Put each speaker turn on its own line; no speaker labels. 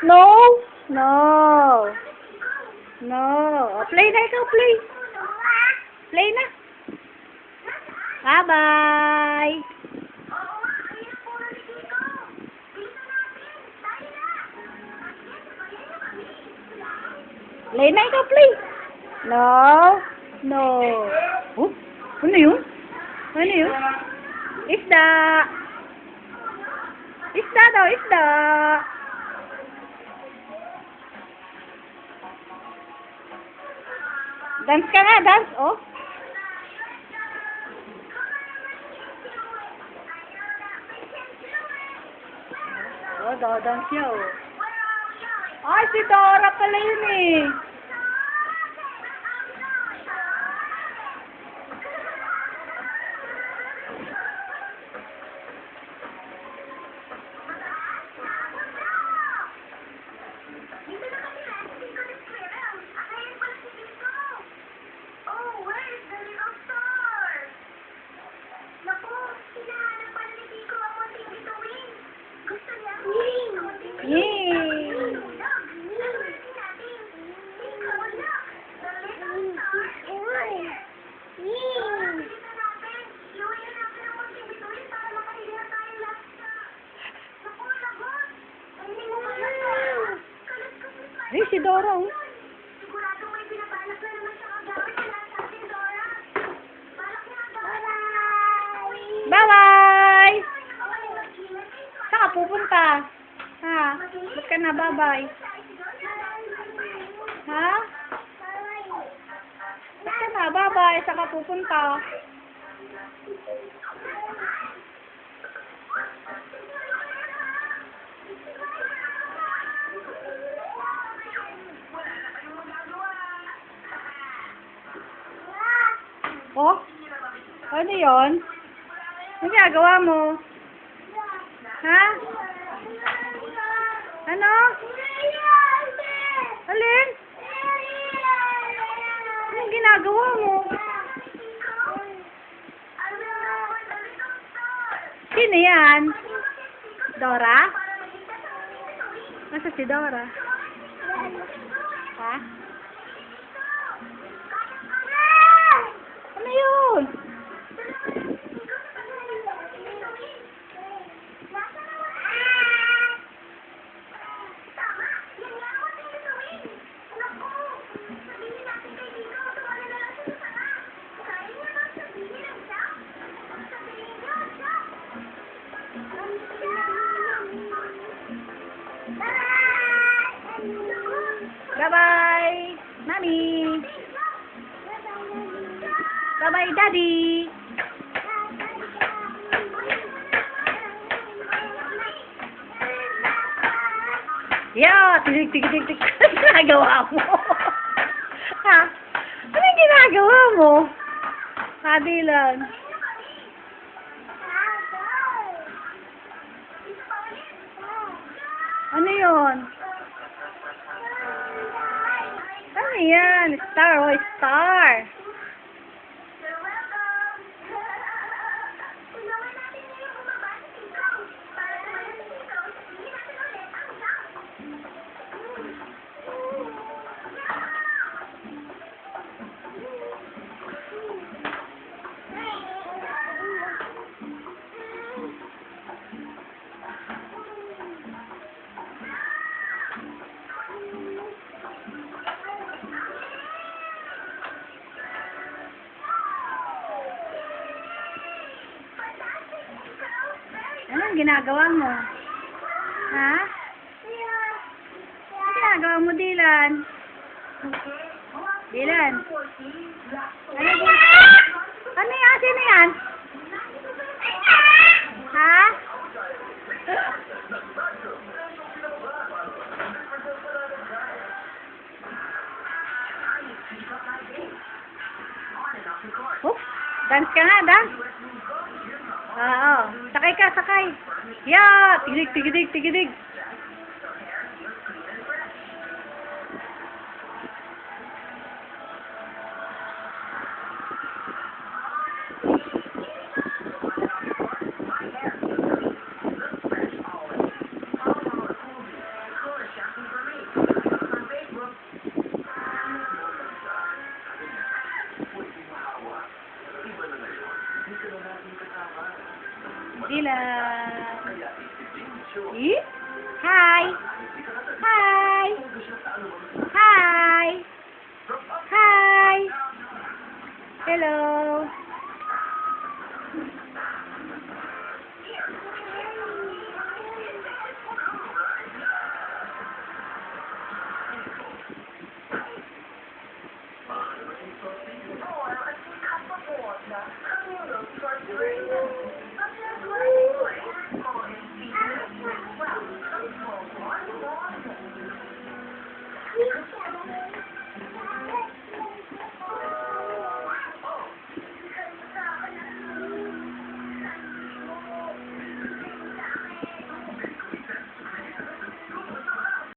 No. No. No. O, play na ikaw, play. Play na. Bye-bye. Play na ikaw, play. No. No. Oh, ano yun? Ano yun? Isda. Isda daw, isda. Dance ka nga, dance, oh. Oh, dance niya, oh. Ay, si Dora pala yun, eh. Yay! Ay, si Dora, oh. Bye-bye! Saan ka pupunta? Ha? Ba't ka na bye-bye? Ha? Ba't ka na bye-bye? Saan ka pupunta? Oh? Ano yun? Ano ginagawa mo? Ha? Ano? Alin? Anong ginagawa mo? Sino yan? Dora? Nasa si Dora? Ha? Ano yun? Bye-bye, Mommy. Bye-bye, Daddy. Yeah, tinig-tinig-tinig. Ano ginagawa mo? Ha? Ano ginagawa mo? Kadilan. Ano yun? Ano yan? Star, oh, star. Anong ginagawa mo? Ha? Anong ginagawa mo, Dylan? Dylan? Ano yan? Sino yan? Ha? Oh, dance ka nga, dance. Oo. Sakay ka, sakay. Yeah! Tigidig, tigidig, tigidig. lang. Eh? Hi! Hi! Hi! Hi! Hello!
Oh, I think kapag mo na,